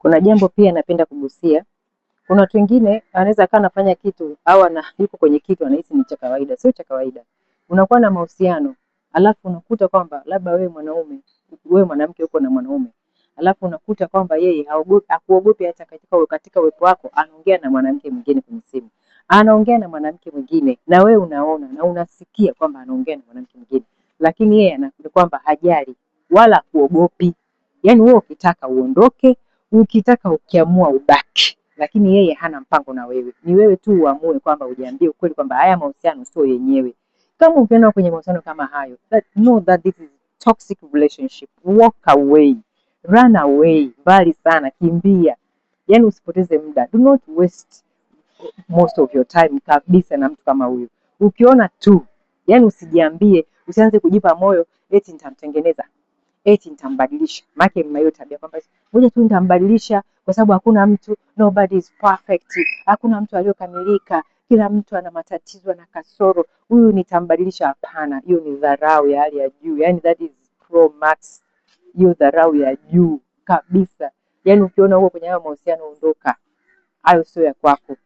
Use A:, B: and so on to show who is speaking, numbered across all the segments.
A: Kuna jambo pia napenda kugusia. Kuna watu wengine anaweza kaa anafanya kitu au yuko kwenye kitu anahisi ni cha kawaida. Sio cha kawaida. Unakuwa na mahusiano, alafu unakuta kwamba labda wewe mwanaume, wewe mwanamke uko na mwanaume. Alafu unakuta kwamba yeye hakuogopi hata katika uwepo wako anaongea na mwanamke mwingine kwenye simu. Anaongea na mwanamke mwingine na wewe unaona na unasikia kwamba anaongea na mwanamke mwingine. Lakini yeye anakuwa kwamba hajali wala kuogopi. Yaani wewe ukitaka uondoke, ukitaka ukiamua ubaki. Lakini yeye hana mpango na wewe. Ni wewe tu uamue kwamba ujiambie ukweli kwamba haya mahusiano sio yenyewe. Kama ukienda kwenye mahusiano kama hayo, know that this is toxic relationship. Walk away. Run away. Mbali sana, kimbia. Yaani usipoteze muda. Do not waste most of your time kabisa na mtu kama huyo. Ukiona tu, yaani usijiambie, usianze kujipa moyo, eti nitamtengeneza, eti nitambadilisha. Maana mna hiyo tabia kwamba ngoja tu nitambadilisha kwa sababu hakuna mtu, nobody is perfect. Hakuna mtu aliyokamilika. Kila mtu ana matatizo na kasoro. Huyu nitambadilisha. Hapana, hiyo ni dharau ya hali ya juu. Yaani that is pro max. Hiyo dharau ya juu kabisa. Yaani ukiona huo kwenye hayo mahusiano ondoka. Hayo sio ya kwako.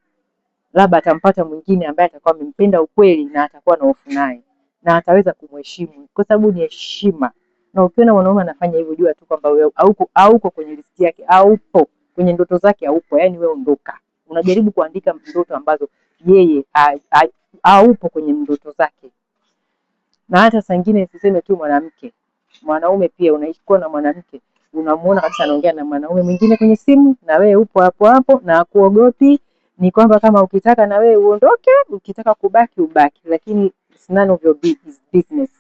A: Labda atampata mwingine ambaye atakuwa amempenda ukweli na atakuwa na hofu naye na ataweza kumheshimu kwa sababu ni heshima. Na ukiona mwanaume anafanya hivyo, jua tu kwamba wewe hauko kwenye listi yake, haupo kwenye ndoto zake, haupo. Yaani wewe ondoka. Unajaribu kuandika ndoto ambazo yeye haupo kwenye ndoto zake. Na hata saa nyingine siseme tu mwanamke, mwanaume pia unaishi kwa na mwanamke, unamuona kabisa anaongea na mwanaume mwingine kwenye simu na wewe upo hapo hapo na kuogopi. Ni kwamba kama ukitaka na wewe uondoke, ukitaka kubaki ubaki, lakini it's none of your business.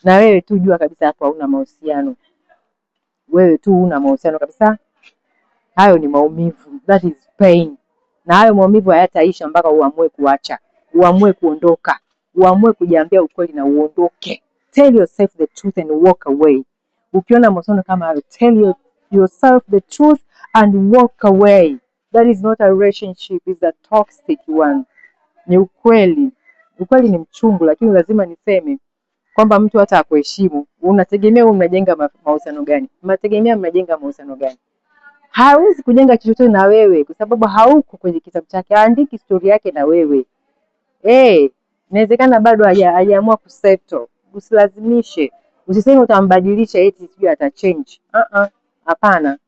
A: Na wewe tu jua kabisa hapo hauna mahusiano. Wewe tu una mahusiano kabisa. Hayo ni maumivu. That is pain. Na hayo maumivu hayataisha mpaka uamue kuacha, uamue kuondoka, uamue kujiambia ukweli na uondoke. Tell yourself the truth and walk away. Ukiona mahusiano kama hayo, tell yourself the truth and walk away. That is not a relationship, it's a toxic one. Ni ukweli. Ukweli ni mchungu, lakini lazima niseme kwamba mtu hata akuheshimu, unategemea wewe mnajenga mahusiano gani? Mnategemea mnajenga mahusiano gani? Hawezi kujenga chochote na wewe kwa sababu hauko kwenye kitabu chake, andiki story yake na wewe. Inawezekana bado hajaamua kusettle. Usilazimishe. Usiseme utambadilisha eti sijui atachange. Hapana.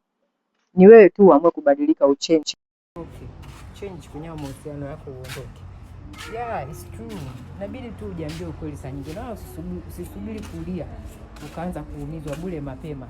A: Ni wewe tu uamue kubadilika, uchange. Okay. Change kwenye mahusiano yako uondoke. Yeah, it's true. Inabidi tu ujiambie ukweli saa nyingine. Na usisubiri kulia ukaanza kuumizwa bure mapema.